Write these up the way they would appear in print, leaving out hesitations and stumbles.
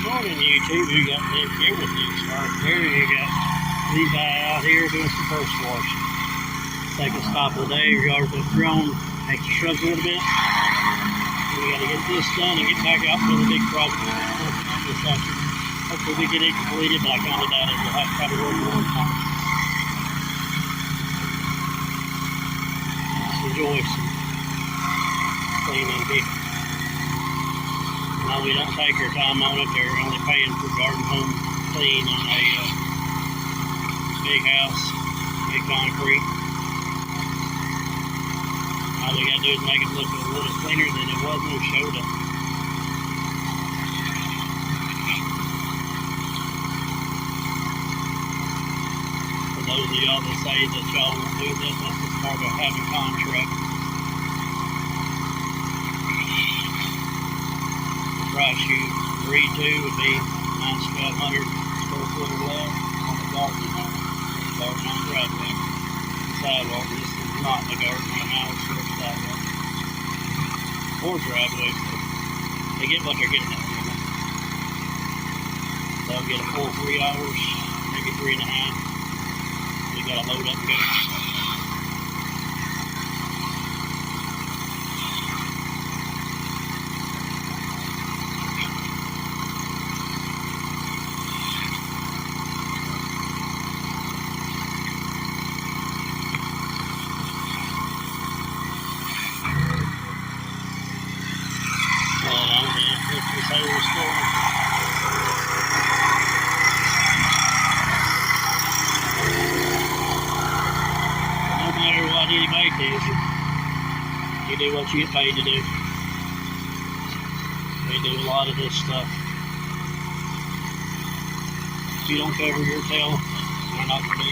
Morning, YouTube. You got Nick here with you. Start here. You got Levi out here doing some first washing. Take a stop of the day. Your yard's been grown. Makes the shrubs a little bit. We got to get this done and get back out for the big project this afternoon. Hopefully we get it completed, but I kind of doubt it. We'll have to try to work more on it. Let's enjoy some cleaning here. No, we don't take our time on it. They're only paying for garden home clean on a big house, big concrete. All we gotta do is make it look a little cleaner than it was when we showed up. For those of y'all that say that y'all won't do this, that's just part of having contract. Price you agree to would be $9,500 square foot or less on the garden home. Garden home driveway. Sidewalk. This is not the garden home house or sidewalk. Or driveway. They get what they're getting at. They'll get a full 3 hours, maybe 3.5. We gotta load up and go. No matter what anybody tells you, you do what you get paid to do. We do a lot of this stuff. If you don't cover your tail, we're not going to do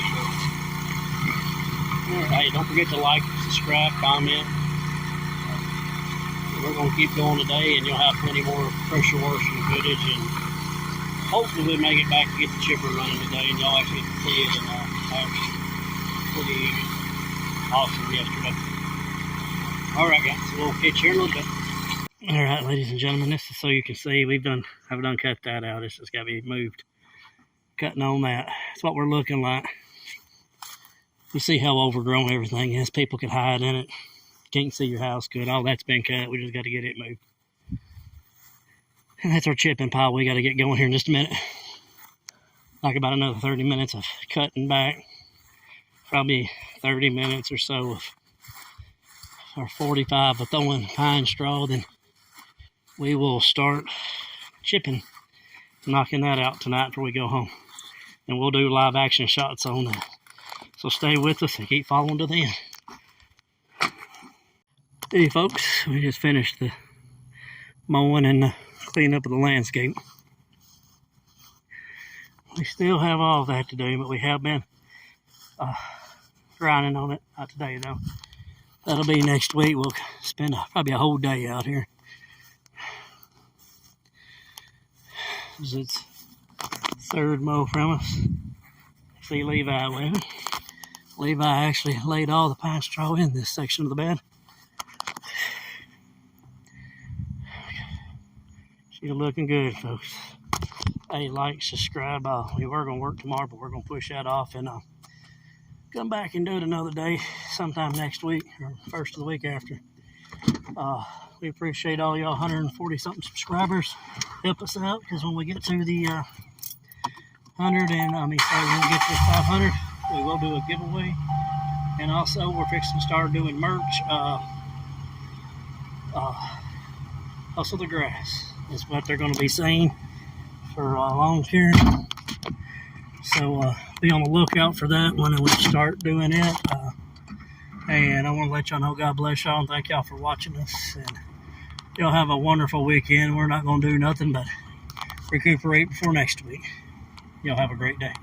it. Hey, don't forget to like, subscribe, comment. We're going to keep going today, and you'll have plenty more pressure washing footage, and hopefully we'll make it back to get the chipper running today, and y'all actually can see it in action. Pretty awesome yesterday. Alright guys, so we'll catch you in a little bit. Alright ladies and gentlemen, this is so you can see I've done cut that out. This has got to be moved. Cutting on that. That's what we're looking like. You see how overgrown everything is. People can hide in it. Can't see your house good. All that's been cut. We just got to get it moved. And that's our chipping pile. We got to get going here in just a minute. Like about another 30 minutes of cutting back. Probably 30 minutes or so of, or 45 of throwing pine straw. Then we will start chipping, knocking that out tonight before we go home. And we'll do live action shots on that. So stay with us and keep following to the end. Hey folks, we just finished the mowing and the cleanup of the landscape. We still have all that to do, but we have been grinding on it. Not today though. That'll be next week. We'll spend probably a whole day out here. It's third mow from us. See Levi with it. Levi actually laid all the pine straw in this section of the bed. She's looking good, folks. Hey, like, subscribe. We were going to work tomorrow, but we're going to push that off and come back and do it another day, sometime next week or first of the week after. We appreciate all y'all 140-something subscribers. Help us out, because when we get to the 500, we will do a giveaway. And also, we're fixing to start doing merch. Hustle the Grass is what they're going to be saying for lawn care. So be on the lookout for that when we start doing it. And I want to let y'all know God bless y'all and thank y'all for watching us. And y'all have a wonderful weekend. We're not going to do nothing but recuperate before next week. Y'all have a great day.